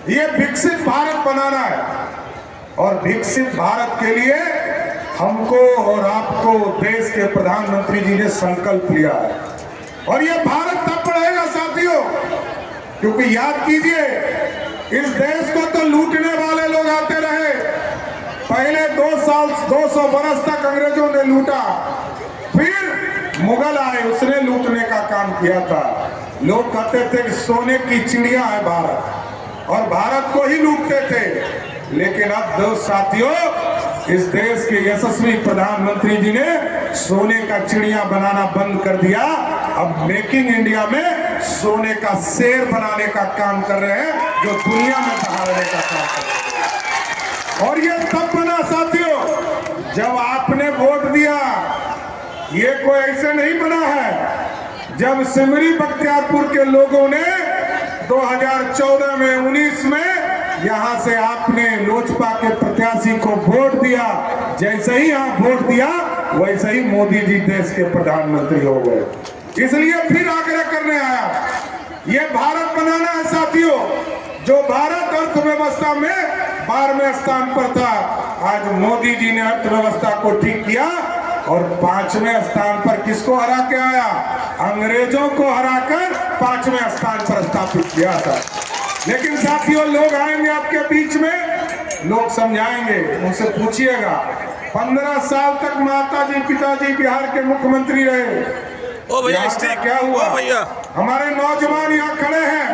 ये विकसित भारत बनाना है और विकसित भारत के लिए हमको और आपको देश के प्रधानमंत्री जी ने संकल्प लिया है। और ये भारत तब बढ़ेगा साथियों, क्योंकि याद कीजिए इस देश को तो लूटने वाले लोग आते रहे। पहले 200 बरस तक अंग्रेजों ने लूटा, फिर मुगल आए, उसने लूटने का काम किया था। लोग कहते थे कि सोने की चिड़िया है भारत और भारत को ही लूटते थे। लेकिन अब दोस्त साथियों, इस देश के यशस्वी प्रधानमंत्री जी ने सोने का चिड़िया बनाना बंद कर दिया। अब मेकिंग इंडिया में सोने का शेर बनाने का काम कर रहे हैं, जो दुनिया में बहारने का काम कर रहे हैं। और ये तब बना साथियों जब आपने वोट दिया। ये कोई ऐसे नहीं बना है। जब सिमरी बख्तियारपुर के लोगों ने 2014 में 19 में यहां से आपने लोजपा के प्रत्याशी को वोट दिया, जैसे ही आप वोट दिया वैसे ही मोदी जी देश के प्रधानमंत्री हो गए। इसलिए फिर आग्रह करने आया, ये भारत बनाना है साथियों। जो भारत अर्थव्यवस्था में 12वें स्थान पर था, आज मोदी जी ने अर्थव्यवस्था को ठीक किया और 5वें स्थान पर किसको हरा के आया? अंग्रेजों को हराकर 5वें स्थान पर स्थापित किया था। लेकिन साथियों, लोग आएंगे आपके बीच में, लोग समझाएंगे, उनसे पूछिएगा। 15 साल तक माताजी पिताजी बिहार के मुख्यमंत्री रहे। ओ भैया, क्या हुआ? भैया, हमारे नौजवान यहाँ खड़े हैं।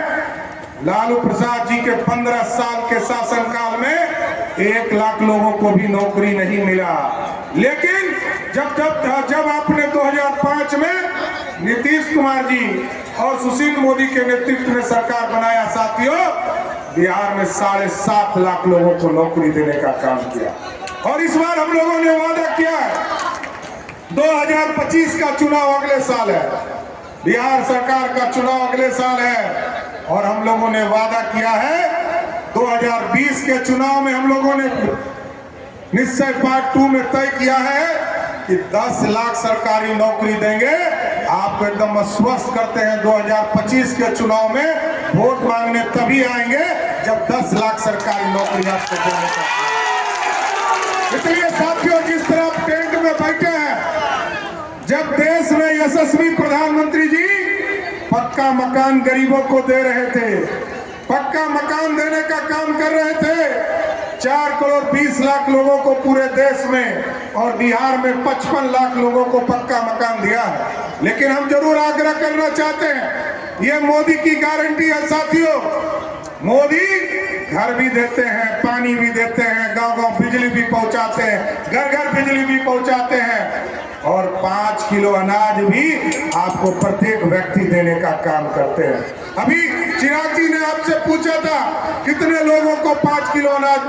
लालू प्रसाद जी के 15 साल के शासनकाल में 1 लाख लोगों को भी नौकरी नहीं मिला। लेकिन जब आपने 2005 में नीतीश कुमार जी और सुशील मोदी के नेतृत्व में सरकार बनाया साथियों, बिहार में 7.5 लाख लोगों को नौकरी देने का काम किया। और इस बार हम लोगों ने वादा किया है, 2025 का चुनाव अगले साल है, बिहार सरकार का चुनाव अगले साल है। और हम लोगों ने वादा किया है 2020 के चुनाव में हम लोगों ने निश्चय पार्ट 2 में तय किया है कि 10 लाख सरकारी नौकरी देंगे। आपको एकदम आश्वस्त करते हैं, 2025 के चुनाव में वोट मांगने तभी आएंगे जब 10 लाख सरकारी नौकरी आपको देने का। इसलिए साथियों, जिस तरह आप टेंट में बैठे हैं, जब देश में यशस्वी प्रधानमंत्री जी पक्का मकान गरीबों को दे रहे थे, पक्का मकान देने का काम कर रहे थे, 4 करोड़ 20 लाख लोगों को पूरे देश में, और बिहार में 55 लाख लोगों को पक्का मकान दिया है। लेकिन हम जरूर आग्रह करना चाहते हैं, ये मोदी की गारंटी है साथियों। मोदी घर भी देते हैं, पानी भी देते हैं, गांव-गांव बिजली भी पहुंचाते हैं, घर-घर बिजली भी पहुंचाते हैं, और 5 किलो अनाज भी आपको प्रत्येक व्यक्ति देने का काम करते हैं। अभी चिराग जी ने आपसे पूछा था कितने लोगों को 5 किलो अनाज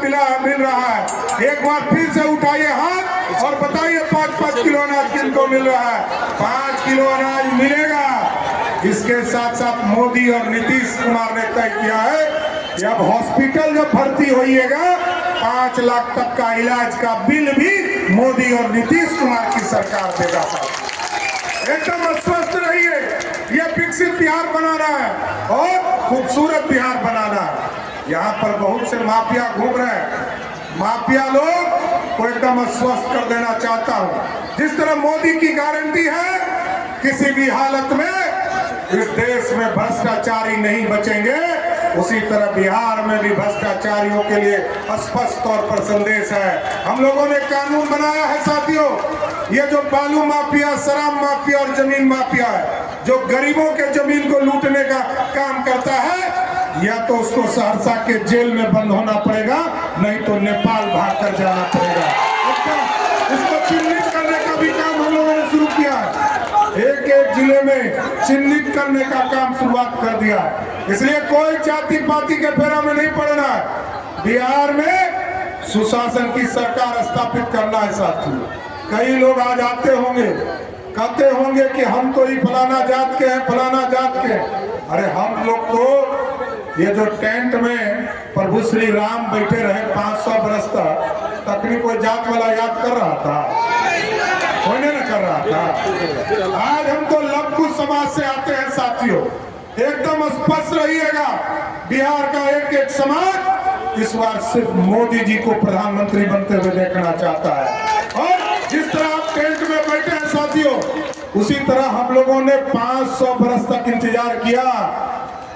मिल रहा है। एक बार फिर से उठाइए हाथ और बताइए 5-5 किलो अनाज किनको मिल रहा है? 5 किलो अनाज मिलेगा। इसके साथ साथ मोदी और नीतीश कुमार ने तय किया है कि अब हॉस्पिटल जब भर्ती होइएगा 5 लाख तक का इलाज का बिल भी मोदी और नीतीश कुमार की सरकार देगा। एकदम आश्वस्त रहिए, यह विकसित बिहार बनाना है और खूबसूरत बिहार बनाना है। यहाँ पर बहुत से माफिया घूम रहे हैं, माफिया लोग को एकदम आश्वस्त कर देना चाहता हूँ। जिस तरह मोदी की गारंटी है किसी भी हालत में इस देश में भ्रष्टाचारी नहीं बचेंगे, उसी तरह बिहार में भी भ्रष्टाचारियों के लिए स्पष्ट तौर पर संदेश है। हम लोगों ने कानून बनाया है साथियों, ये जो बालू माफिया, शराब माफिया और जमीन माफिया है, जो गरीबों के जमीन को लूटने का काम करता है, या तो उसको सहरसा के जेल में बंद होना पड़ेगा, नहीं तो नेपाल भाग कर जाना पड़ेगा। इसको चिन्हित करने का भी काम हम लोगों ने शुरू किया है। एक जिले में चिन्हित करने का काम शुरुआत कर दिया है। इसलिए कोई जाति पाति के फेरा में नहीं पड़ना है। बिहार में सुशासन की सरकार स्थापित करना है साथियों। कई लोग आज आते होंगे, कहते होंगे कि हम तो ही फलाना जात के हैं, फलाना जात के। अरे हम लोग तो ये जो टेंट में प्रभु श्री राम बैठे रहे 500 बरस तक कोई जात वाला याद कर रहा था? कोई नहीं कर रहा था। आज हम तो लघु समाज से आते हैं साथियों, एकदम स्पष्ट रहिएगा, बिहार का एक एक समाज इस बार सिर्फ मोदी जी को प्रधानमंत्री बनते हुए देखना चाहता है। और जिस तरह आप टेंट में बैठे हैं साथियों, उसी तरह हम लोगों ने 500 बरस तक इंतजार किया,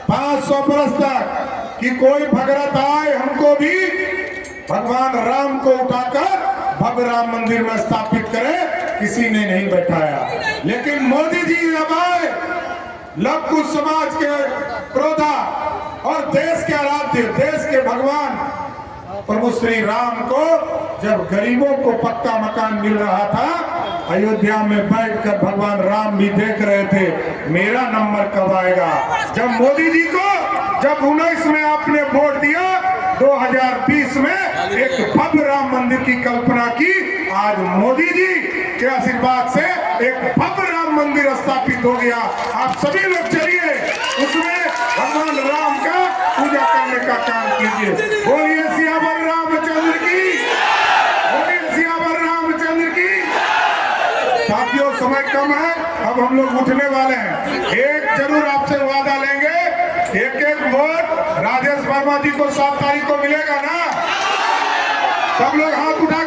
500 बरस तक कि कोई भगरत आए हमको भी भगवान राम को उठाकर भव्य राम मंदिर में स्थापित करे, किसी ने नहीं बैठाया। लेकिन मोदी जी जब आए, लव कुश समाज के क्रोधा और देश के आराध्य, देश के भगवान प्रभु श्री राम को जब गरीबों को पक्का मकान मिल रहा था, अयोध्या में बैठकर भगवान राम भी देख रहे थे मेरा नंबर कब आएगा। जब मोदी जी को जब 19 में आपने वोट दिया, 2020 में एक भव्य राम मंदिर की कल्पना की, आज मोदी जी के आशीर्वाद से एक भव्य राम मंदिर स्थापित हो गया। आप सभी लोग चलिए उसमें भगवान राम का पूजा करने का काम कीजिए। बोलिए सियावर रामचंद्र की, बोलिए सियावर रामचंद्र की। साथियों समय कम है, अब हम लोग उठने वाले हैं। एक जरूर आपसे वादा लेंगे, एक वोट राजेश वर्मा जी को 7 तारीख को मिलेगा ना। सब लोग हाथ उठा